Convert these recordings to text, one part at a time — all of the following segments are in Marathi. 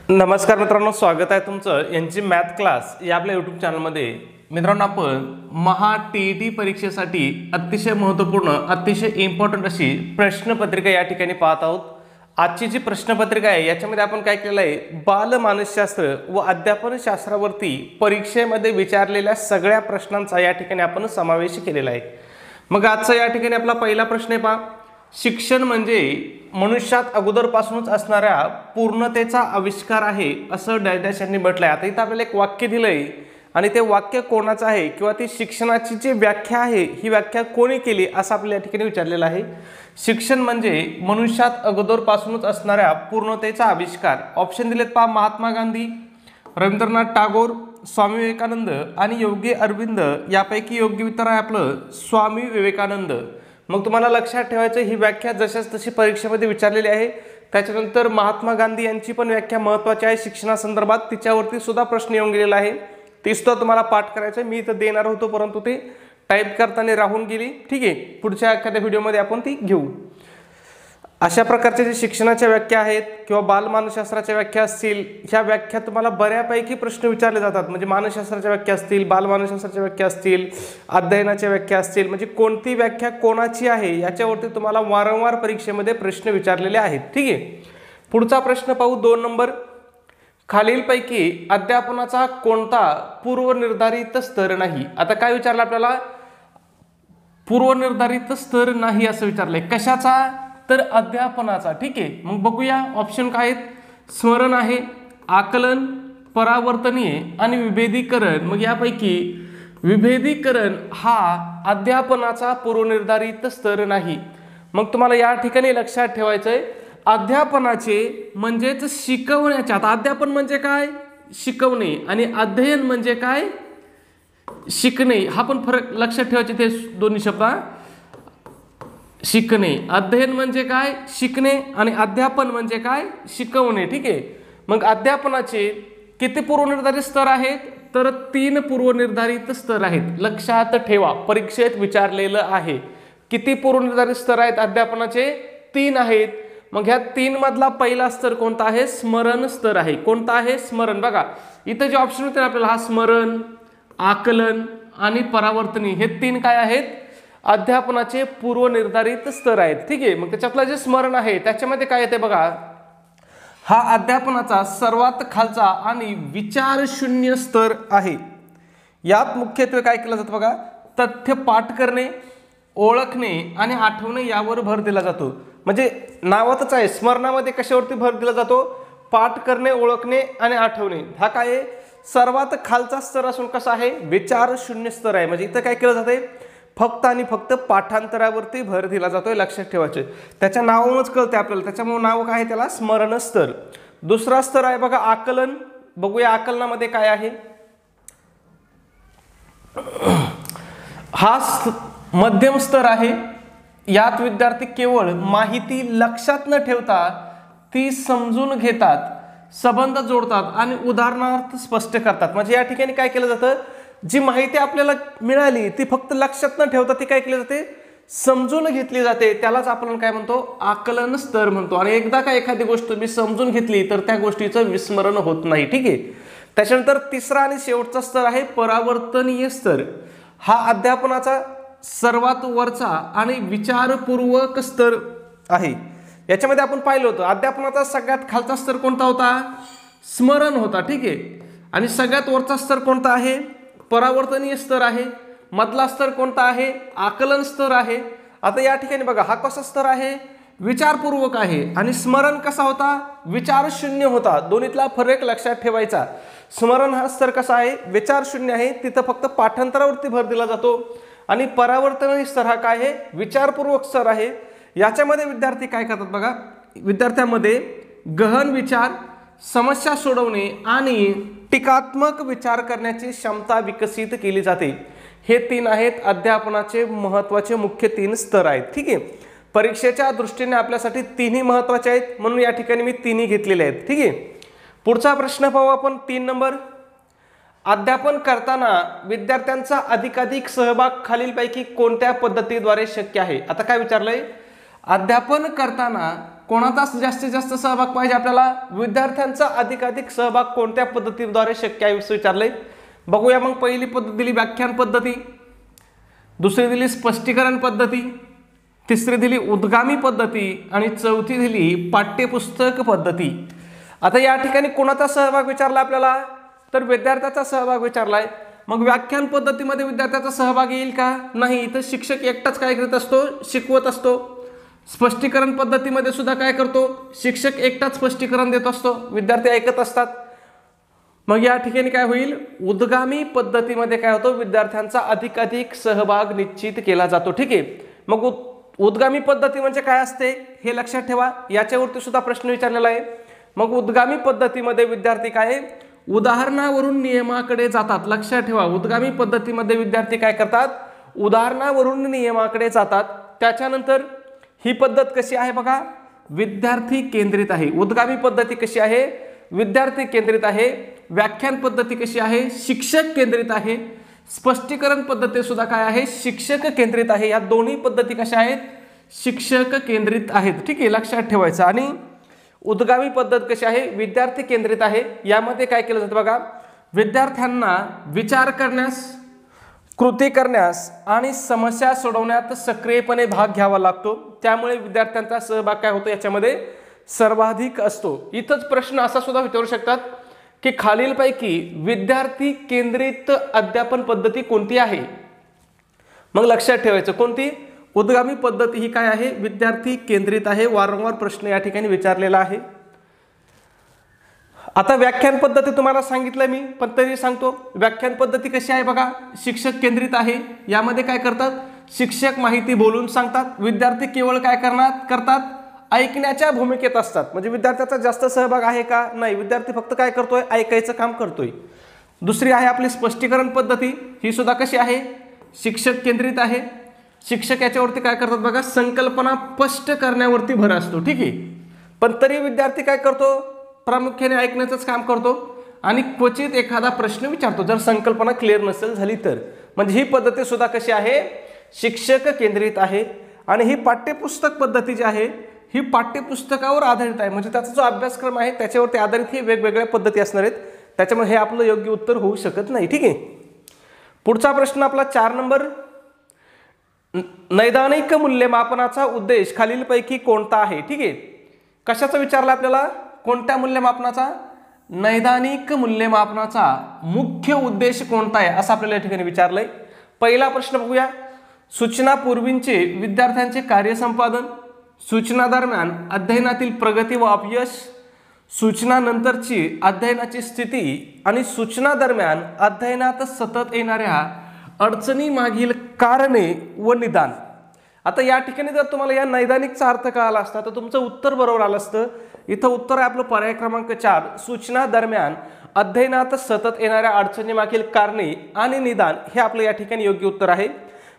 नमस्कार मित्रांनो, स्वागत आहे तुमचं यांची मॅथ क्लास या आपल्या यूट्यूब चॅनलमध्ये। मित्रांनो, आपण महा टीईटी परीक्षेसाठी अतिशय महत्त्वपूर्ण अतिशय इम्पॉर्टंट अशी प्रश्नपत्रिका या ठिकाणी पाहत आहोत। आजची जी प्रश्नपत्रिका आहे याच्यामध्ये आपण काय केलेलं आहे, बाल मानसशास्त्र व अध्यापन शास्त्रावरती परीक्षेमध्ये विचारलेल्या सगळ्या प्रश्नांचा या ठिकाणी आपण समावेश केलेला आहे। मग आजचा या ठिकाणी आपला पहिला प्रश्न आहे, पहा, शिक्षण म्हणजे मनुष्यात अगोदरपासूनच असणाऱ्या पूर्णतेचा आविष्कार आहे असं डॅश यांनी म्हटलंय। आता इथं आपल्याला एक वाक्य दिलंय आणि ते वाक्य कोणाचं आहे किंवा ती शिक्षणाची जी व्याख्या आहे ही व्याख्या कोणी केली असं आपल्या या ठिकाणी विचारलेलं आहे। शिक्षण म्हणजे मनुष्यात अगोदरपासूनच असणाऱ्या पूर्णतेचा आविष्कार। ऑप्शन दिलेत, पहा, महात्मा गांधी, रवींद्रनाथ टागोर, स्वामी विवेकानंद आणि योगी अरविंद। यापैकी योग्य उत्तर आहे आपलं स्वामी विवेकानंद। मग तुम्हाला लक्षात ठेवायचं, ही व्याख्या जशाच तशी परीक्षेमध्ये विचारलेली आहे। त्याच्यानंतर महात्मा गांधी यांची पण व्याख्या महत्त्वाची आहे शिक्षणासंदर्भात, तिच्यावरती सुद्धा प्रश्न येऊन गेलेला आहे, ती सुद्धा तुम्हाला पाठ करायचं। मी इथं देणार होतो परंतु ते टाईप करताना राहून गेली। ठीक आहे, पुढच्या एखाद्या व्हिडिओमध्ये आपण ती घेऊ। अशा प्रकारच्या जे शिक्षणाच्या व्याख्या आहेत किंवा बालमानसशास्त्राच्या व्याख्या असतील, ह्या व्याख्या तुम्हाला बऱ्यापैकी प्रश्न विचारले जातात। म्हणजे मानसशास्त्राच्या व्याख्या असतील, बालमानसशास्त्राच्या व्याख्या असतील, अध्ययनाच्या व्याख्या असतील, म्हणजे कोणती व्याख्या कोणाची आहे याच्यावरती तुम्हाला वारंवार परीक्षेमध्ये प्रश्न विचारलेले आहेत। ठीक आहे, पुढचा प्रश्न पाहू, 2 नंबर। खालीलपैकी अध्यापनाचा कोणता पूर्वनिर्धारित स्तर नाही? आता काय विचारलं आपल्याला, पूर्वनिर्धारित स्तर नाही असं विचारलंय। कशाचा? तर अध्यापनाचा। ठीक आहे, मग बघूया ऑप्शन काय आहेत। स्मरण आहे, आकलन, परावर्तनीय आणि विभेदीकरण। मग यापैकी विभेदीकरण हा अध्यापनाचा पूर्वनिर्धारित स्तर नाही। मग तुम्हाला या ठिकाणी लक्षात ठेवायचंय, अध्यापनाचे म्हणजेच शिकवण्याचे। आता अध्यापन म्हणजे काय? शिकवणे, आणि अध्ययन म्हणजे काय? शिकणे। हा पण फरक लक्षात ठेवायचे, ते दोन्ही शब्द। शिकणे, अध्ययन म्हणजे काय? शिकणे, आणि अध्यापन म्हणजे काय? शिकवणे। ठीक आहे, मग अध्यापनाचे किती पूर्वनिर्धारित स्तर आहेत? तर 3 पूर्वनिर्धारित स्तर आहेत। लक्षात ठेवा, परीक्षेत विचारलेलं आहे। किती पूर्वनिर्धारित स्तर आहेत अध्यापनाचे? 3 आहेत। मग ह्या 3 मधला पहिला स्तर कोणता आहे? स्मरण स्तर आहे। कोणता आहे? स्मरण। बघा इथं जे ऑप्शन होते आपल्याला, हा स्मरण, आकलन आणि परावर्तनीय, हे 3 काय आहेत? अध्यापनाचे पूर्वनिर्धारित स्तर आहेत। ठीक आहे, मग त्याच्यातलं जे स्मरण आहे त्याच्यामध्ये काय येते बघा, हा अध्यापनाचा सर्वात खालचा आणि विचारशून्य स्तर आहे। यात मुख्यत्वे काय केलं जातं बघा, तथ्य पाठ करणे, ओळखणे आणि आठवणे यावर भर दिला जातो। म्हणजे नावातच आहे, स्मरणामध्ये कशावरती भर दिला जातो? पाठ करणे, ओळखणे आणि आठवणे। हा काय आहे? सर्वात खालचा स्तर असून कसा आहे? विचारशून्य स्तर आहे। म्हणजे इथं काय केलं जाते? फक्त आणि फक्त पाठांतरावरती भर दिला जातोय। लक्षात ठेवायचे, त्याच्या नावावरूनच कळते आपल्याला, त्याच्यामुळे नाव काय आहे त्याला? स्मरण स्तर। दुसरा स्तर आहे बघा आकलन। बघूया आकलनामध्ये काय आहे। हा मध्यम स्तर आहे। यात विद्यार्थी केवळ माहिती लक्षात न ठेवता ती समजून घेतात, संबंध जोडतात आणि उदाहरणार्थ स्पष्ट करतात। म्हणजे या ठिकाणी काय केलं जातं, जी माहिती आपल्याला मिळाली ती फक्त लक्षात न ठेवता ती काय केली जाते? समजून घेतली जाते। त्यालाच आपण काय म्हणतो? आकलन स्तर म्हणतो। आणि एकदा का एखादी गोष्ट मी समजून घेतली तर त्या गोष्टीचं विस्मरण होत नाही। ठीक आहे, त्याच्यानंतर तिसरा आणि शेवटचा स्तर आहे परावर्तनीय स्तर। हा अध्यापनाचा सर्वात वरचा आणि विचारपूर्वक स्तर आहे। याच्यामध्ये आपण पाहिलं होतं, अध्यापनाचा सगळ्यात खालचा स्तर कोणता होता? स्मरण होता। ठीक आहे, आणि सगळ्यात वरचा स्तर कोणता आहे? परावर्तनीय स्तर आहे। मधला स्तर कोणता आहे? आकलन स्तर आहे। आता या ठिकाणी बघा, हा कसा स्तर आहे? विचारपूर्वक आहे। आणि स्मरण कसा होता? विचारशून्य होता। दोन्हीतला फरक लक्षात ठेवायचा। स्मरण हा स्तर कसा आहे? विचारशून्य आहे, तिथं फक्त पाठांतरावरती भर दिला जातो। आणि परावर्तनीय स्तर हा काय आहे? विचारपूर्वक स्तर आहे। याच्यामध्ये विद्यार्थी काय करतात बघा, विद्यार्थ्यांमध्ये गहन विचार, समस्या सोडवणे आणि टीकात्मक विचार करण्याची क्षमता विकसित केली जाते। हे 3 आहेत अध्यापनाचे महत्त्वाचे मुख्य 3 स्तर आहेत। ठीक आहे, परीक्षेच्या दृष्टीने आपल्यासाठी 3ही महत्त्वाचे आहेत, म्हणून या ठिकाणी मी 3ही घेतलेले आहेत। ठीक आहे, पुढचा प्रश्न पाहू आपण, 3 नंबर। अध्यापन करताना विद्यार्थ्यांचा अधिकाधिक सहभाग खालीलपैकी कोणत्या पद्धतीद्वारे शक्य आहे? आता काय विचारलंय, अध्यापन करताना कोणाचा जास्तीत जास्त सहभाग पाहिजे आपल्याला? विद्यार्थ्यांचा अधिकाधिक सहभाग कोणत्या पद्धतीद्वारे शक्य आहे असं विचारलंय. बघूया मग. पहिली पद्धत दिली व्याख्यान पद्धती, दुसरी दिली स्पष्टीकरण पद्धती, तिसरी दिली उद्गामी पद्धती आणि चौथी दिली पाठ्यपुस्तक पद्धती. आता या ठिकाणी कोणाचा सहभाग विचारला आपल्याला? तर विद्यार्थ्याचा सहभाग विचारलाय. मग व्याख्यान पद्धतीमध्ये विद्यार्थ्याचा सहभाग येईल का? नाही. इथं शिक्षक एकटाच काय करत असतो? शिकवत असतो. स्पष्टीकरण पद्धतीमध्ये सुद्धा काय करतो? शिक्षक एकटाच स्पष्टीकरण देत असतो, विद्यार्थी ऐकत असतात. मग या ठिकाणी काय होईल? उद्गामी पद्धतीमध्ये काय होतं? विद्यार्थ्यांचा अधिकाधिक सहभाग निश्चित केला जातो. ठीक आहे. मग उद्गामी पद्धती म्हणजे काय असते हे लक्षात ठेवा, याच्यावरती सुद्धा प्रश्न विचारलेला आहे. मग उद्गामी पद्धतीमध्ये विद्यार्थी काय उदाहरणावरून नियमाकडे जातात. लक्षात ठेवा, उद्गामी पद्धतीमध्ये विद्यार्थी काय करतात? उदाहरणावरून नियमाकडे जातात. त्याच्यानंतर ही पद्धत कशी आहे बघा? विद्यार्थी केंद्रित आहे. उद्गामी पद्धती कशी आहे? विद्यार्थी केंद्रित आहे. व्याख्यान पद्धती कशी आहे? शिक्षक केंद्रित आहे. स्पष्टीकरण पद्धती सुद्धा काय आहे? शिक्षक केंद्रित आहे. या दोन्ही पद्धती कशा आहेत? शिक्षक केंद्रित आहेत. ठीक आहे, लक्षात ठेवायचं. आणि उद्गामी पद्धत कशी आहे? विद्यार्थी केंद्रित आहे. यामध्ये काय केलं जातं बघा? विद्यार्थ्यांना विचार करण्यास, कृती करण्यास आणि समस्या सोडवण्यात सक्रियपणे भाग घ्यावा लागतो. त्यामुळे विद्यार्थ्यांचा सहभाग काय होतो? याच्यामध्ये सर्वाधिक असतो. इथंच प्रश्न असा सुद्धा विचारू शकतात की खालीलपैकी विद्यार्थी केंद्रित अध्यापन पद्धती कोणती आहे? मग लक्षात ठेवायचं कोणती? उद्गामी पद्धती ही काय आहे? विद्यार्थी केंद्रित आहे. वारंवार प्रश्न या ठिकाणी विचारलेला आहे. आता व्याख्यान पद्धती तुम्हाला सांगितलं मी, पण तरी सांगतो. व्याख्यान पद्धती कशी आहे बघा? शिक्षक केंद्रित आहे. यामध्ये काय करतात? शिक्षक माहिती बोलून सांगतात. विद्यार्थी केवळ काय करतात? ऐकण्याच्या भूमिकेत असतात. म्हणजे विद्यार्थ्याचा जास्त सहभाग आहे का? नाही. विद्यार्थी फक्त काय करतोय? ऐकायचं काम करतोय. दुसरी आहे आपली स्पष्टीकरण पद्धती. ही सुद्धा कशी आहे? शिक्षक केंद्रित आहे. शिक्षक याच्यावरती काय करतात बघा? संकल्पना स्पष्ट करण्यावरती भर असतो. ठीक आहे, पण तरी विद्यार्थी काय करतो? प्रामुख्याने ऐकण्याचंच काम करतो आणि क्वचित एखादा प्रश्न विचारतो जर संकल्पना क्लिअर नसेल झाली तर. म्हणजे ही पद्धती सुद्धा कशी आहे? शिक्षक केंद्रित आहे. आणि ही पाठ्यपुस्तक पद्धती जी आहे ही पाठ्यपुस्तकावर आधारित आहे. म्हणजे त्याचा जो अभ्यासक्रम आहे त्याच्यावरती आधारित ही वेगवेगळ्या पद्धती असणार आहेत. त्याच्यामुळे हे आपलं योग्य उत्तर होऊ शकत नाही. ठीक आहे. पुढचा प्रश्न आपला 4 नंबर. नैदानिक मूल्यमापनाचा उद्देश खालीलपैकी कोणता आहे? ठीक आहे, कशाचा विचारला आपल्याला? कोणत्या मूल्यमापनाचा? नैदानिक मूल्यमापनाचा मुख्य उद्देश कोणता आहे असं आपल्याला या ठिकाणी विचारलंय. पहिला प्रश्न बघूया. सूचनापूर्वींचे विद्यार्थ्यांचे कार्यसंपादन, सूचना दरम्यान अध्ययनातील प्रगती व अपयश, सूचनानंतरची अध्ययनाची स्थिती आणि सूचना दरम्यान अध्ययनात सतत येणाऱ्या अडचणी मागील कारणे व निदान. आता या ठिकाणी जर तुम्हाला या नैदानिकचा अर्थ कळाला असता तर तुमचं उत्तर बरोबर आलं असतं. इथं उत्तर आहे आपलं पर्याय क्रमांक 4. सूचना दरम्यान अध्ययनात सतत येणाऱ्या अडचणी मागील कारणे आणि निदान हे आपलं या ठिकाणी योग्य उत्तर आहे.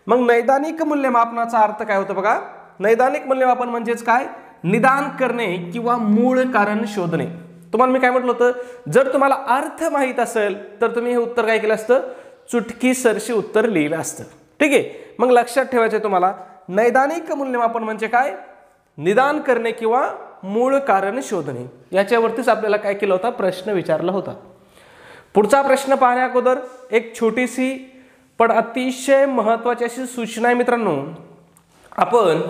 मग नैदानिक मूल्यमापनाचा अर्थ काय होतं बघा? नैदानिक मूल्यमापन म्हणजेच काय? निदान करणे किंवा मूळ कारण शोधणे. तुम्हाला मी काय म्हटलं होतं? जर तुम्हाला अर्थ माहीत असेल तर तुम्ही हे उत्तर काय केलं असतं? चुटकीसरशी उत्तर लिहिलं असतं. ठीक आहे, मग लक्षात ठेवायचं तुम्हाला नैदानिक मूल्यमापन म्हणजे काय? निदान करणे किंवा मूळ कारण शोधणे. याच्यावरतीच आपल्याला काय केलं होता? प्रश्न विचारला होता. पुढचा प्रश्न पाहण्या अगोदर एक छोटीशी पण अतिशय महत्त्वाची अशी सूचना आहे मित्रांनो. आपण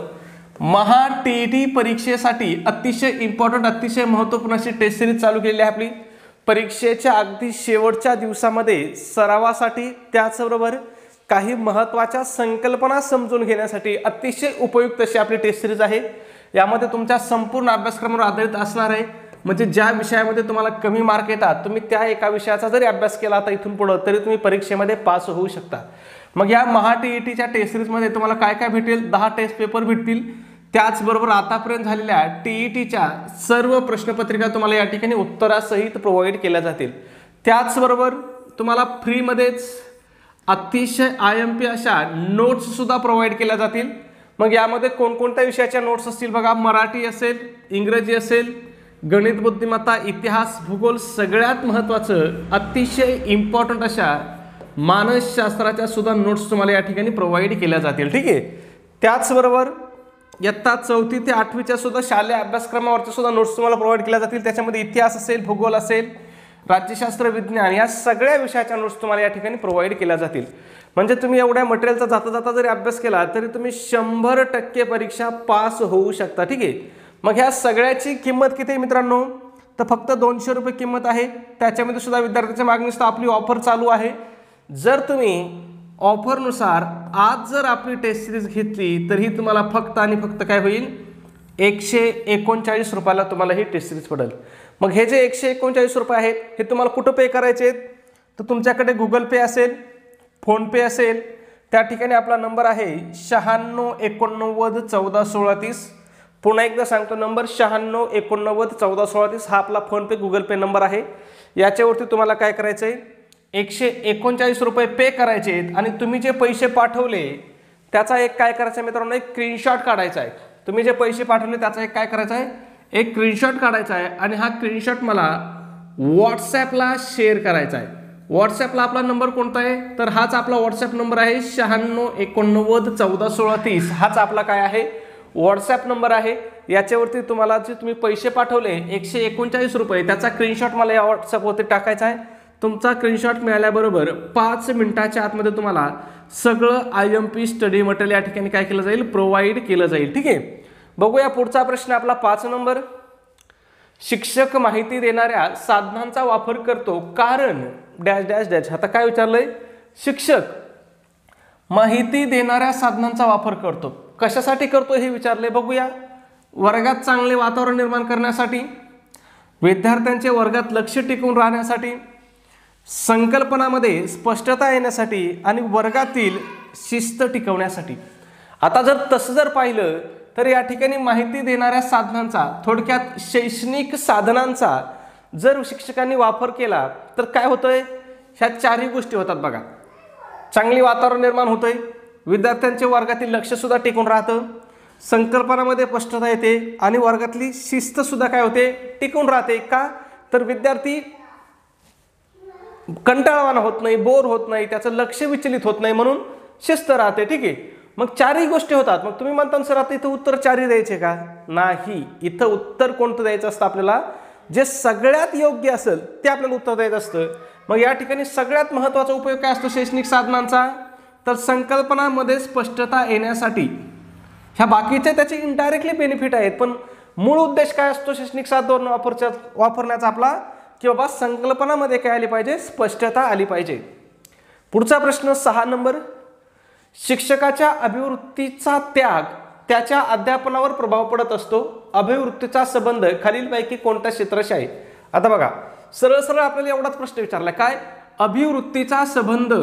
महा टीईटी परीक्षेसाठी अतिशय इम्पॉर्टंट, अतिशय महत्त्वपूर्ण अशी टेस्ट सिरीज चालू केलेली आहे आपली. परीक्षेच्या अगदी शेवटच्या दिवसामध्ये सरावासाठी, त्याचबरोबर काही महत्त्वाच्या संकल्पना समजून घेण्यासाठी अतिशय उपयुक्त अशी आपली टेस्ट सिरीज आहे. यामध्ये तुमच्या संपूर्ण अभ्यासक्रमावर आधारित असणार आहे. म्हणजे ज्या विषयामध्ये तुम्हाला कमी मार्क येतात तुम्ही त्या एका विषयाचा जरी अभ्यास केला तर इथून पुढे तरी तुम्ही परीक्षेमध्ये पास होऊ शकता. मग या महा टीईटीच्या टेस्ट सिरीजमध्ये तुम्हाला काय काय भेटेल? 10 टेस्ट पेपर भेटतील. त्याचबरोबर आतापर्यंत झालेल्या टीईटीच्या सर्व प्रश्नपत्रिका तुम्हाला या ठिकाणी उत्तरासहित प्रोव्हाइड केल्या जातील. त्याचबरोबर तुम्हाला फ्रीमध्येच अतिशय IMP अशा नोट्स सुद्धा प्रोव्हाइड केल्या जातील. मग यामध्ये कोणकोणत्या विषयाच्या नोट्स असतील बघा? मराठी असेल, इंग्रजी असेल, गणित बुद्धिमत्ता, इतिहास, भूगोल, सगळ्यात महत्त्वाचं अतिशय इम्पॉर्टंट अशा मानसशास्त्राच्या सुद्धा नोट्स तुम्हाला या ठिकाणी प्रोव्हाइड केल्या जातील. ठीक आहे. त्याचबरोबर इयत्ता 4थी ते 8वीच्या सुद्धा शालेय अभ्यासक्रमावरच्या सुद्धा नोट्स तुम्हाला प्रोव्हाइड केल्या जातील। त्याच्यामध्ये इतिहास असेल, भूगोल असेल, राज्यशास्त्र, विज्ञान या सगळ्या विषयाच्या नोट्स तुम्हाला या ठिकाणी प्रोव्हाइड केल्या जातील। म्हणजे तुम्ही एवढ्या मटेरियलचा जाता जाता जरी अभ्यास केला तरी तुम्ही 100% परीक्षा पास होऊ शकता। ठीक आहे, मग ह्या सगळ्याची किंमत किती आहे मित्रांनो? तर फक्त 200 रुपये किंमत आहे। त्याच्यामध्ये सुद्धा विद्यार्थ्यांच्या मागणीस आपली ऑफर चालू आहे। जर तुम्ही ऑफरनुसार आज जर आपली टेस्ट सिरीज घेतली तर ही तुम्हाला फक्त आणि फक्त काय होईल? 139 रुपयाला तुम्हाला ही टेस्ट सिरीज पडेल। मग हे जे 139 रुपये आहेत हे तुम्हाला कुठं पे करायचे आहेत? तर तुमच्याकडे गुगल पे असेल, फोन पे असेल, त्या ठिकाणी आपला नंबर आहे 96 89 14 16 30। पुन्हा एकदा सांगतो, नंबर 96 89 14 16 30 हा आपला फोन पे गुगल पे नंबर आहे। याच्यावरती तुम्हाला काय करायचं आहे? 139 रुपये पे करायचे आहेत आणि तुम्ही जे पैसे पाठवले त्याचा एक काय करायचं आहे मित्रांनो? एक स्क्रीनशॉट काढायचा आहे। तुम्ही जे पैसे पाठवले त्याचा एक काय करायचा आहे? एक स्क्रीनशॉट काढायचा आहे आणि हा स्क्रीनशॉट मला व्हॉट्सॲपला शेअर करायचा आहे। व्हॉट्सॲपला आपला नंबर कोणता आहे? तर हाच आपला व्हॉट्सॲप नंबर आहे 96 89 14 16 30। हाच आपला काय आहे? व्हॉट्सॲप नंबर आहे। याच्यावरती तुम्हाला जे तुम्ही पैसे पाठवले 139 रुपये त्याचा स्क्रीनशॉट मला या व्हॉट्सॲपवरती टाकायचा आहे। तुमचा स्क्रीनशॉट मिळाल्याबरोबर 5 मिनिटाच्या आतमध्ये तुम्हाला सगळं IMP स्टडी मटेरियल या ठिकाणी काय केलं जाईल? प्रोव्हाइड केलं जाईल। ठीक आहे, बघूया पुढचा प्रश्न आपला 5 नंबर। शिक्षक माहिती देणाऱ्या साधनांचा वापर करतो कारण डॅश डॅश डॅश। आता काय विचारलंय? शिक्षक माहिती देणाऱ्या साधनांचा वापर करतो, कशासाठी करतो हे विचारले। बघूया, वर्गात चांगले वातावरण निर्माण करण्यासाठी, विद्यार्थ्यांचे वर्गात लक्ष टिकून राहण्यासाठी, संकल्पनामध्ये स्पष्टता येण्यासाठी आणि वर्गातील शिस्त टिकवण्यासाठी। आता जर तसं जर पाहिलं तर या ठिकाणी माहिती देणाऱ्या साधनांचा, थोडक्यात शैक्षणिक साधनांचा जर शिक्षकांनी वापर केला तर काय होतंय? ह्या चारही गोष्टी होतात बघा। चांगली वातावरण निर्माण होतंय, विद्यार्थ्यांचे वर्गातील लक्ष सुद्धा टिकून राहतं, संकल्पनामध्ये स्पष्टता येते आणि वर्गातली शिस्त सुद्धा काय होते? टिकून राहते। का? तर विद्यार्थी कंटाळवाणा होत नाही, बोर होत नाही, त्याचं लक्ष विचलित होत नाही, म्हणून शिस्त राहते। ठीक आहे, मग चारही गोष्टी होतात। मग तुम्ही म्हणता सर आता इथं उत्तर चारही द्यायचे का? नाही, इथं उत्तर कोणतं द्यायचं असतं आपल्याला? जे सगळ्यात योग्य असेल ते आपल्याला उत्तर द्यायचं असतं। मग या ठिकाणी सगळ्यात महत्त्वाचा उपयोग काय असतो शैक्षणिक साधनांचा? तर संकल्पनामध्ये स्पष्टता येण्यासाठी। ह्या बाकीच्या त्याचे इनडायरेक्टली बेनिफिट आहेत, पण मूळ उद्देश काय असतो शैक्षणिक साधन वापरण्याचा आपला? की बाबा संकल्पनामध्ये काय आली पाहिजे? स्पष्टता आली पाहिजे। पुढचा प्रश्न 6 नंबर। शिक्षकाच्या अभिवृत्तीचा त्याग त्याच्या अध्यापनावर प्रभाव पडत असतो। अभिवृत्तीचा संबंध खालीलपैकी कोणत्या क्षेत्राशी आहे? आता बघा, सरळ सरळ आपल्याला एवढाच प्रश्न विचारला, काय? अभिवृत्तीचा संबंध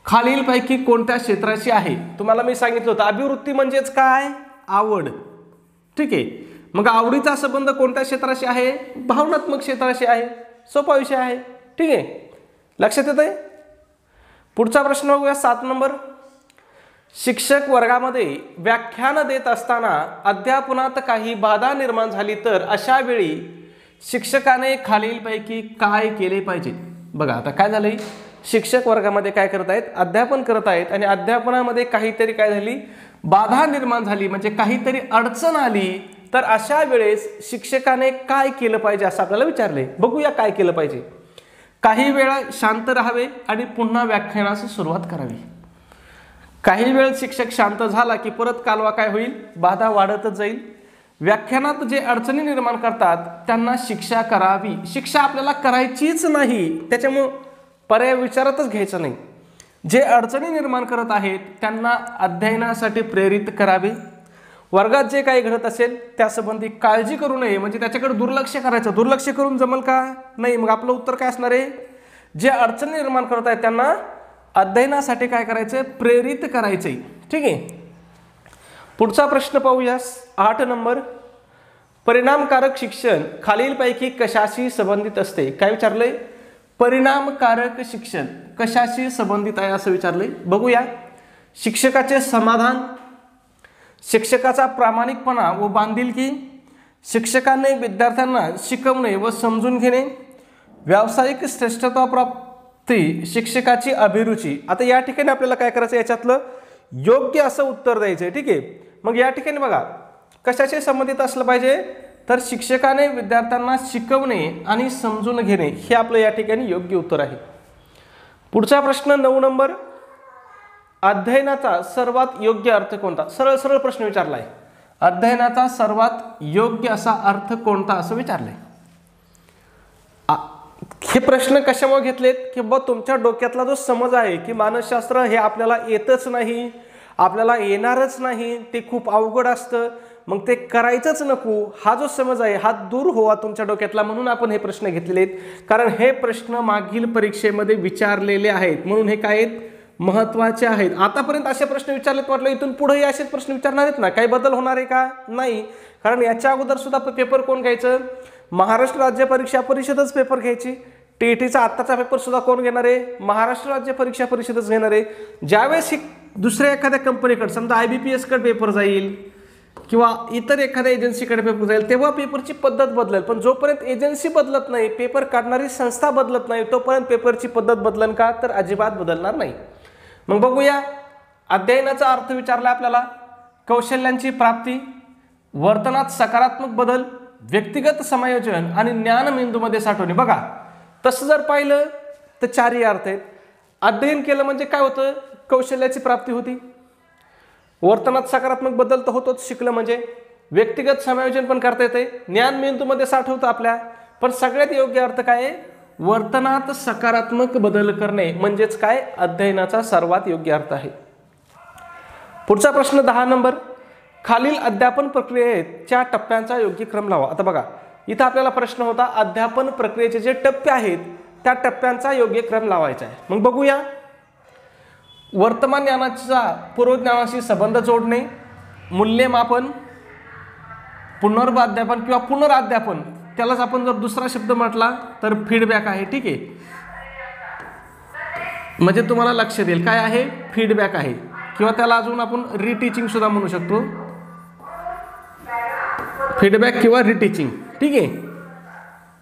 खालीलपैकी कोणत्या क्षेत्राशी आहे? तुम्हाला मी सांगितलं होतं अभिवृत्ती म्हणजेच काय? आवड। ठीक आहे, मग आवडीचा संबंध कोणत्या क्षेत्राशी आहे? भावनात्मक क्षेत्राशी आहे। सोपा विषय आहे। ठीक आहे, लक्षात येतंय? पुढचा प्रश्न बघूया 7 नंबर। शिक्षक वर्गामध्ये व्याख्यान देत असताना अध्यापनात काही बाधा निर्माण झाली तर अशा वेळी शिक्षकाने खालीलपैकी काय केले पाहिजे? बघा आता काय झालंय, शिक्षक वर्गामध्ये काय करत आहेत? अध्यापन करत आहेत आणि अध्यापनामध्ये काहीतरी काय झाली? बाधा निर्माण झाली, म्हणजे काहीतरी अडचण आली, तर अशा वेळेस शिक्षकाने काय केलं पाहिजे असं आपल्याला विचारले। बघूया काय केलं पाहिजे। काही वेळा शांत राहावे आणि पुन्हा व्याख्यानास सुरुवात करावी। काही वेळ शिक्षक शांत झाला की परत कालवा काय होईल? बाधा वाढतच जाईल। व्याख्यानात जे अडचणी निर्माण करतात त्यांना शिक्षा करावी। शिक्षा आपल्याला करायचीच नाही, त्याच्यामुळे पर्याय विचारातच घ्यायचं नाही। जे अडचणी निर्माण करत आहेत त्यांना अध्ययनासाठी प्रेरित करावे। वर्गात जे काही घडत असेल त्यासंबंधी काळजी करू नये, म्हणजे त्याच्याकडे दुर्लक्ष करायचं। दुर्लक्ष करून जमल का? नाही। मग आपलं उत्तर काय असणार आहे? जे अडचणी निर्माण करत आहेत त्यांना अध्ययनासाठी काय करायचंय? प्रेरित करायचंय। ठीक आहे, पुढचा प्रश्न पाहूया 8 नंबर। परिणामकारक शिक्षण खालीलपैकी कशाशी संबंधित असते? काय विचारलंय? परिणामकारक शिक्षण कशाशी संबंधित आहे असं विचारलंय। बघूया, शिक्षकाचे समाधान, शिक्षकाचा प्रामाणिकपणा व बांधिलकी, शिक्षकाने विद्यार्थ्यांना शिकवणे व समजून घेणे, व्यावसायिक श्रेष्ठता प्राप्ती, शिक्षकाची अभिरुची। आता या ठिकाणी आपल्याला काय करायचं? याच्यातलं योग्य असं उत्तर द्यायचं आहे। ठीक आहे, मग या ठिकाणी बघा कशाशी संबंधित असलं पाहिजे, तर शिक्षकाने विद्यार्थ्यांना शिकवणे आणि समजून घेणे हे आपलं या ठिकाणी योग्य उत्तर आहे. पुढचा प्रश्न 9 नंबर, अध्ययनाचा सर्वात योग्य अर्थ कोणता? सरळ सरळ प्रश्न विचारला आहे. अध्ययनाचा सर्वात योग्य असा अर्थ कोणता असं विचारलंय. हे प्रश्न कशामुळे घेतलेत की बा तुमच्या डोक्यातला जो समज आहे की मानसशास्त्र हे आपल्याला येतच नाही, आपल्याला येणारच नाही, ते खूप अवघड असतं, मग ते करायचंच नको, हा जो समज आहे हा दूर व्हावा तुमच्या डोक्यातला, म्हणून आपण हे प्रश्न घेतलेले आहेत. कारण हे प्रश्न मागील परीक्षेमध्ये विचारलेले आहेत, म्हणून हे काय आहेत, महत्त्वाचे आहेत. आतापर्यंत असे प्रश्न विचारलेत, म्हटलं इथून पुढेही असेच प्रश्न विचारणार आहेत ना, काही बदल होणार आहे का? नाही. कारण याच्या अगोदर सुद्धा पेपर कोण घ्यायचं, महाराष्ट्र राज्य परीक्षा परिषदच पेपर घ्यायची. टीईटीचा आत्ताचा पेपर सुद्धा कोण घेणार आहे, महाराष्ट्र राज्य परीक्षा परिषदच घेणार आहे. ज्यावेळेस दुसऱ्या एखाद्या कंपनीकडे समजा IBPS कडे पेपर जाईल किंवा इतर एखाद्या एजन्सीकडे पेपर जाईल, तेव्हा पेपरची पद्धत बदलेल. पण जोपर्यंत एजन्सी बदलत नाही, पेपर काढणारी संस्था बदलत नाही, तोपर्यंत पेपरची पद्धत बदलेल का, तर अजिबात बदलणार नाही. मग बघूया, अध्ययनाचा अर्थ विचारला आपल्याला, कौशल्यांची प्राप्ती, वर्तनात सकारात्मक बदल, व्यक्तिगत समायोजन आणि ज्ञान मेंदूमध्ये साठवणे. बघा तसं जर पाहिलं तर चारही अर्थ आहेत. अध्ययन केलं म्हणजे काय होतं, कौशल्याची प्राप्ती होती, वर्तनात सकारात्मक बदल तर होतोच शिकलं म्हणजे, व्यक्तिगत समायोजन पण करता येते, ज्ञान मेंदूमध्ये साठवतं आपल्या. पण सगळ्यात योग्य अर्थ काय आहे, वर्तनात सकारात्मक बदल करणे म्हणजेच काय, अध्ययनाचा सर्वात योग्य अर्थ आहे. पुढचा प्रश्न 10 नंबर, खालील अध्यापन प्रक्रियेच्या टप्प्यांचा योग्य क्रम लावा. आता बघा इथं आपल्याला प्रश्न होता अध्यापन प्रक्रियेचे जे टप्पे आहेत त्या टप्प्यांचा योग्य क्रम लावायचा आहे. मग बघूया, वर्तमान ज्ञानाचा पूर्वज्ञानाशी संबंध जोडणे, मूल्यमापन, पुनर्वाध्यापन किंवा पुनराध्यापन, त्यालाच आपण जर दुसरा शब्द म्हटला तर फीडबॅक आहे. ठीक आहे, म्हणजे तुम्हाला लक्ष देईल काय आहे, फीडबॅक आहे, किंवा त्याला अजून आपण रिटीचिंग सुद्धा म्हणू शकतो, फीडबॅक किंवा रिटीचिंग. ठीक आहे,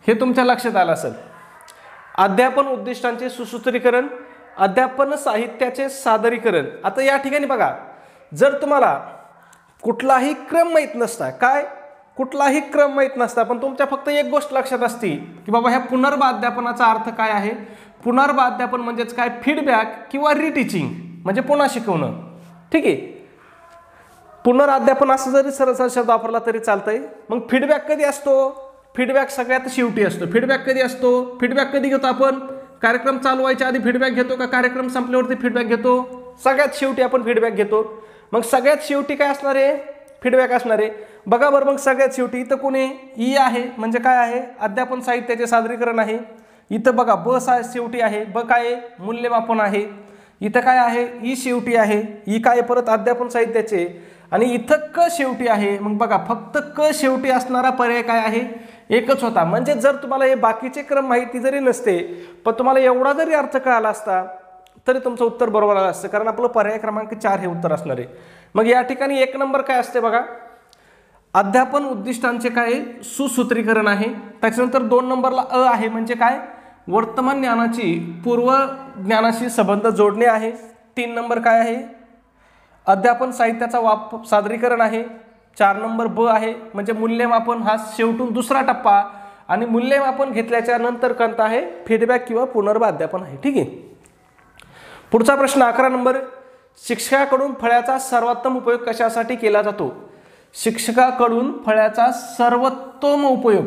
हे तुमच्या लक्षात आलं असेल. अध्यापन उद्दिष्टांचे सुसूत्रीकरण, अध्यापन साहित्याचे सादरीकरण. आता या ठिकाणी बघा, जर तुम्हाला कुठलाही क्रम माहीत नसता, काय कुठलाही क्रम माहीत नसता, पण तुमच्या फक्त एक गोष्ट लक्षात असती की बाबा ह्या पुनर्वाध्यापनाचा अर्थ काय आहे. पुनर्वाध्यापन म्हणजेच काय, फीडबॅक किंवा रिटीचिंग म्हणजे पुन्हा शिकवणं. ठीक आहे, पुनराध्यापन असं जरी सरळ शब्द वापरला तरी चालतंय. मग फीडबॅक कधी असतो, फीडबॅक सगळ्यात शेवटी असतो. फीडबॅक कधी असतो, फीडबॅक कधी घेतो आपण, कार्यक्रम चालू व्हायच्या आधी फीडबॅक घेतो का कार्यक्रम संपल्यावरती फीडबॅक घेतो, सगळ्यात शेवटी आपण फीडबॅक घेतो. मग सगळ्यात शेवटी काय असणार आहे, फीडबॅक असणार आहे. बघा बरं, मग सगळ्यात शेवटी इथं कोणी ई आहे म्हणजे काय आहे, अध्यापन साहित्याचे सादरीकरण आहे. इथं बघा ब शेवटी आहे, ब काय मूल्यमापन आहे. इथं काय आहे, ई शेवटी आहे, ई काय परत अध्यापन साहित्याचे, आणि इथं क शेवटी आहे. मग बघा फक्त क शेवटी असणारा पर्याय काय आहे, एकच होता. म्हणजे जर तुम्हाला हे बाकीचे क्रम माहिती जरी नसते, पण तुम्हाला एवढा जरी अर्थ कळाला असता तरी तुमचं उत्तर बरोबर आलं असतं, कारण आपलं पर्याय क्रमांक 4 हे उत्तर असणार आहे. मग या ठिकाणी 1 नंबर काय असते बघा, अध्यापन उद्दिष्टांचे काय सुसूत्रीकरण आहे. त्याच्यानंतर 2 नंबरला अ आहे म्हणजे काय, वर्तमान ज्ञानाची पूर्व ज्ञानाशी संबंध जोडणे आहे. 3 नंबर काय आहे, अध्यापन साहित्याचा सादरीकरण आहे. 4 नंबर ब आहे म्हणजे मूल्यमापन, हा शेवटून दुसरा टप्पा, आणि मूल्यमापन घेतल्याच्या नंतर कोणता आहे, फीडबॅक किंवा पुनर्वाध्यापन आहे. ठीक आहे, पुढचा प्रश्न 11 नंबर, शिक्षकाकडून फळ्याचा सर्वोत्तम उपयोग कशासाठी केला जातो. शिक्षकाकडून फळ्याचा सर्वोत्तम उपयोग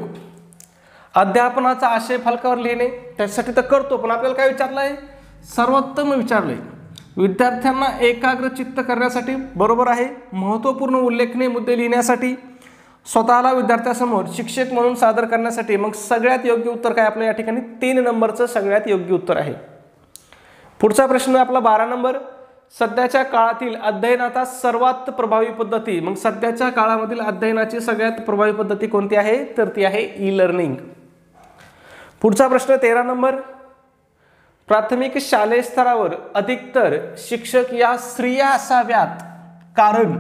अध्यापनाचा आशय फलकावर लिहिणे, त्यासाठी तर करतो, पण आपल्याला काय विचारलंय, सर्वोत्तम विचारलंय. विद्यार्थ्यांना एकाग्रचित्त करण्यासाठी, बरोबर आहे, महत्त्वपूर्ण उल्लेखनीय मुद्दे लिहिण्यासाठी, स्वतःला विद्यार्थ्यासमोर शिक्षक म्हणून सादर करण्यासाठी. मग सगळ्यात योग्य उत्तर काय आपलं या ठिकाणी 3 नंबरचं सगळ्यात योग्य उत्तर आहे. पुढचा प्रश्न आपला 12 नंबर, सध्याच्या काळातील अध्ययनाचा सर्वात प्रभावी पद्धती. मग सध्याच्या काळामधील अध्ययनाची सगळ्यात प्रभावी पद्धती कोणती आहे, तर ती आहे ई लर्निंग. पुढचा प्रश्न 13 नंबर, प्राथमिक शालेय स्तरावर अधिकतर शिक्षक या स्त्रिया असाव्यात, कारण.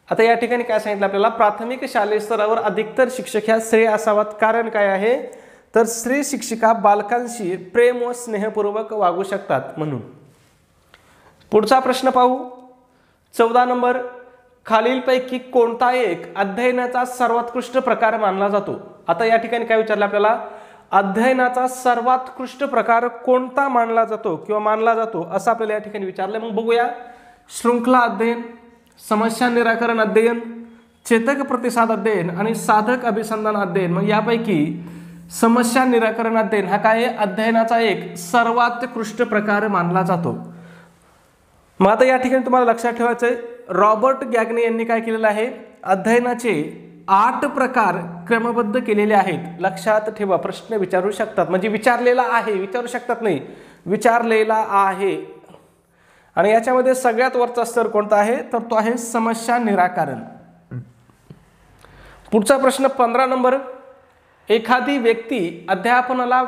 आता या ठिकाणी काय सांगितलं आपल्याला, प्राथमिक शालेय स्तरावर अधिकतर शिक्षक ह्या स्त्रिया असाव्यात, कारण काय आहे, तर स्त्री शिक्षिका बालकांशी प्रेम व स्नेहपूर्वक वागू शकतात म्हणून. पुढचा प्रश्न पाहू, 14 नंबर, खालीलपैकी कोणता एक अध्ययनाचा सर्वोत्कृष्ट प्रकार मानला जातो? आता या ठिकाणी काय विचारलं आपल्याला, अध्ययनाचा सर्वोत्कृष्ट प्रकार कोणता मानला जातो किंवा मानला जातो असं आपल्याला या ठिकाणी विचारलं. मग बघूया, शृंखला अध्ययन, समस्या निराकरण अध्ययन, चेतक प्रतिसाद अध्ययन आणि साधक अभिसंधान अध्ययन. मग यापैकी समस्या निराकरण अध्ययन हा काय आहे, अध्ययनाचा एक सर्वोत्कृष्ट प्रकार मानला जातो. मग आता या ठिकाणी तुम्हाला लक्षात ठेवायचं आहे, रॉबर्ट गॅग्ने यांनी काय केलेलं आहे, अध्ययनाचे 8 प्रकार क्रमबद्ध केलेले आहेत. लक्षात ठेवा, प्रश्न विचारू शकतात, म्हणजे विचारलेला आहे, विचारू शकतात नाही, विचारलेला आहे. आणि याच्यामध्ये सगळ्यात वरचा स्तर कोणता आहे, तर तो आहे समस्या निराकरण. पुढचा प्रश्न 15 नंबर, एखादी व्यक्ती अध्यापनाला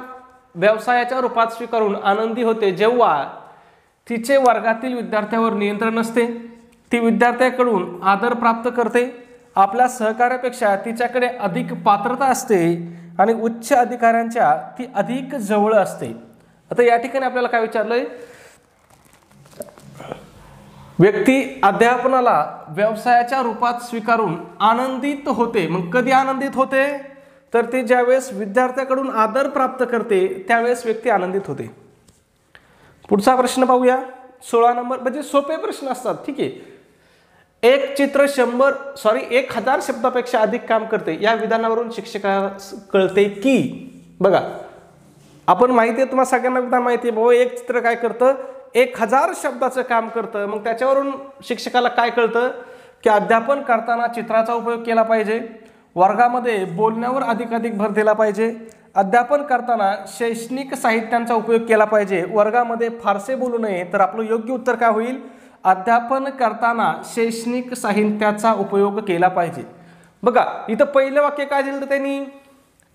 व्यवसायाच्या रूपात स्वीकारून आनंदी होते जेव्हा तिचे वर्गातील विद्यार्थ्यांवर नियंत्रण नसते, ती विद्यार्थ्याकडून आदर प्राप्त करते, आपल्या सहकार्यापेक्षा तिच्याकडे अधिक पात्रता असते आणि उच्च अधिकाऱ्यांच्या ती अधिक जवळ असते. आता या ठिकाणी आपल्याला काय विचारलंय, व्यक्ती अध्यापनाला व्यवसायाच्या रूपात स्वीकारून आनंदित होते. मग कधी आनंदित होते, तर ती ज्यावेळेस विद्यार्थ्याकडून आदर प्राप्त करते त्यावेळेस व्यक्ती आनंदित होते. पुढचा प्रश्न पाहूया, 16 नंबर, म्हणजे सोपे प्रश्न असतात, ठीक आहे. एक चित्र 1000 शब्दापेक्षा अधिक काम करते, या विधानावरून शिक्षकाला कळते की, बघा आपण माहिती आहे, तुम्हाला सगळ्यांना विधान माहिती आहे, बाबा एक चित्र काय करतं, 1000 शब्दाचं काम करतं. मग त्याच्यावरून शिक्षकाला काय कळतं की अध्यापन करताना चित्राचा उपयोग केला पाहिजे, वर्गामध्ये बोलण्यावर अधिकाधिक भर दिला पाहिजे, अध्यापन करताना शैक्षणिक साहित्यांचा उपयोग केला पाहिजे, वर्गामध्ये फारसे बोलू नये. तर आपलं योग्य उत्तर काय होईल, अध्यापन करताना शैक्षणिक साहित्याचा उपयोग केला पाहिजे. बघा इथं पहिलं वाक्य काय दिलं त्यांनी,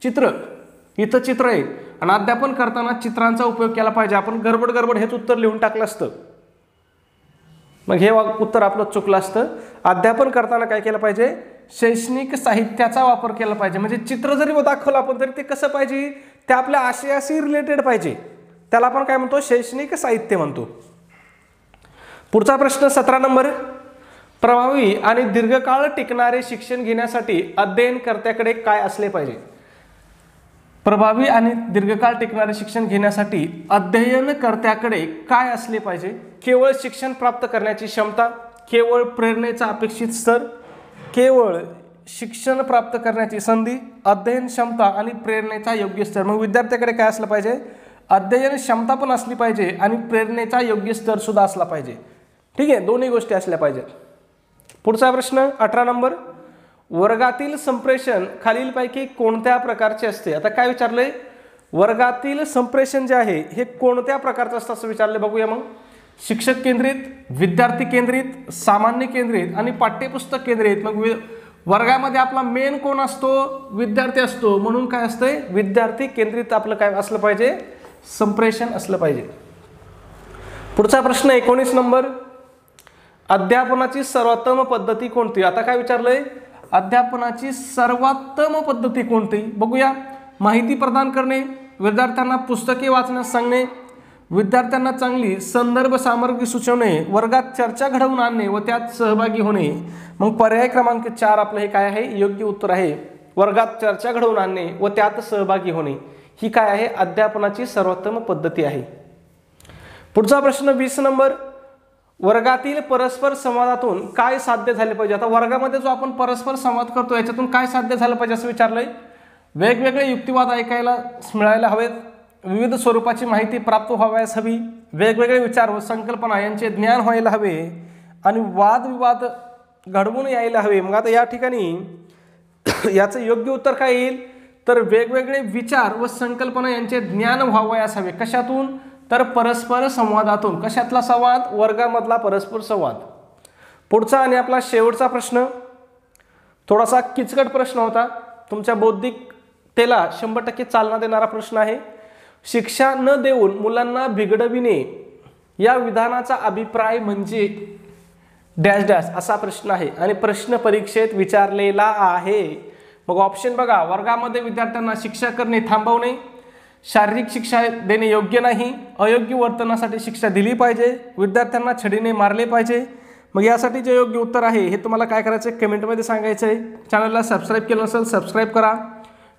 चित्र, इथं चित्र आहे आणि अध्यापन करताना चित्रांचा उपयोग केला पाहिजे. आपण गडबड हेच उत्तर लिहून टाकलं असतं, मग हे उत्तर आपलं चुकलं असतं. अध्यापन करताना काय केलं पाहिजे, शैक्षणिक साहित्याचा वापर केला पाहिजे. म्हणजे चित्र जरी दाखवलं आपण तरी ते कसं पाहिजे, ते आपल्या आशयाशी रिलेटेड पाहिजे, त्याला आपण काय म्हणतो, शैक्षणिक साहित्य म्हणतो. पुढचा प्रश्न 17 नंबर, प्रभावी आणि दीर्घकाळ टिकणारे शिक्षण घेण्यासाठी अध्ययनकर्त्याकडे काय असले पाहिजे? प्रभावी आणि दीर्घकाळ टिकणारे शिक्षण घेण्यासाठी अध्ययनकर्त्याकडे काय असले पाहिजे? केवळ शिक्षण प्राप्त करण्याची क्षमता, केवळ प्रेरणेचा अपेक्षित स्तर, केवळ शिक्षण प्राप्त करण्याची संधी, अध्ययन क्षमता आणि प्रेरणेचा योग्य स्तर. मग विद्यार्थ्याकडे काय असलं पाहिजे, अध्ययन क्षमता पण असली पाहिजे आणि प्रेरणेचा योग्य स्तर सुद्धा असला पाहिजे. ठीक आहे, दोन्ही गोष्टी असल्या पाहिजेत. पुढचा प्रश्न 18 नंबर, वर्गातील संप्रेषण खालीलपैकी कोणत्या प्रकारचे असते? आता काय विचारलंय, वर्गातील संप्रेषण जे आहे हे कोणत्या प्रकारचं असतं असं विचारले. बघूया मग, शिक्षक केंद्रित, विद्यार्थी केंद्रित, सामान्य केंद्रित आणि पाठ्यपुस्तक केंद्रित. मग वर्गामध्ये आपला मेन कोण असतो, विद्यार्थी असतो, म्हणून काय असतंय, विद्यार्थी केंद्रित आपलं काय असलं पाहिजे, संप्रेषण असलं पाहिजे. पुढचा प्रश्न 19 नंबर, अध्यापनाची सर्वोत्तम पद्धती कोणती? आता काय विचारलंय, अध्यापनाची सर्वोत्तम पद्धती कोणती? बघूया, माहिती प्रदान करणे, विद्यार्थ्यांना पुस्तके वाचण्यास सांगणे, विद्यार्थ्यांना चांगली संदर्भ सामग्री सुचवणे, वर्गात चर्चा घडवून आणणे व त्यात सहभागी होणे. मग पर्याय क्रमांक 4 आपलं हे काय आहे, योग्य उत्तर आहे. वर्गात चर्चा घडवून आणणे व त्यात सहभागी होणे ही काय आहे, अध्यापनाची सर्वोत्तम पद्धती आहे. पुढचा प्रश्न 20 नंबर, वर्गातील परस्पर संवादातून काय साध्य झाले पाहिजे? आता वर्गामध्ये जो आपण परस्पर संवाद करतो याच्यातून काय साध्य झालं पाहिजे असं विचारलंय. वेगवेगळे युक्तिवाद ऐकायला मिळायला हवेत, विविध स्वरूपाची माहिती प्राप्त व्हावयास हवी, वेगवेगळे विचार व संकल्पना यांचे ज्ञान व्हायला हवे आणि वादविवाद घडवून यायला हवे. मग आता या ठिकाणी याचं योग्य उत्तर काय येईल, तर वेगवेगळे विचार व संकल्पना यांचे ज्ञान व्हावयास हवे. कशातून, तर परस्पर संवादातून. कशातला संवाद, वर्गामधला परस्पर संवाद. पुढचा आणि आपला शेवटचा प्रश्न थोडासा किचकट प्रश्न होता, तुमच्या बौद्धिकतेला 100% चालना देणारा प्रश्न आहे. शिक्षा न देऊन मुलांना बिघडविणे या विधानाचा अभिप्राय म्हणजे डॅश डॅश असा प्रश्न आहे आणि प्रश्न परीक्षेत विचारलेला आहे. मग ऑप्शन बघा, वर्गामध्ये विद्यार्थ्यांना शिक्षा करणे थांबवणे, शारीरिक शिक्षा देणे योग्य नाही, अयोग्य वर्तनासाठी शिक्षा दिली पाहिजे, विद्यार्थ्यांना छडीने मारले पाहिजे, मग यासाठी जे योग्य उत्तर आहे हे तुम्हाला काय करायचं आहे, कमेंटमध्ये सांगायचं आहे. चॅनलला सबस्क्राईब केलं नसेल सबस्क्राईब करा.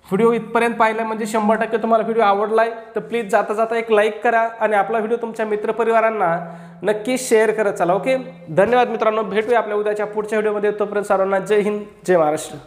व्हिडिओ इथपर्यंत पाहिला म्हणजे 100% तुम्हाला व्हिडिओ आवडला आहे तर प्लीज जाता जाता एक लाईक करा आणि आपला व्हिडिओ तुमच्या मित्रपरिवारांना नक्की शेअर करत चला. ओके, धन्यवाद मित्रांनो. भेटूया आपल्या उद्याच्या पुढच्या व्हिडिओमध्ये. तोपर्यंत सर्वांना जय हिंद, जय महाराष्ट्र.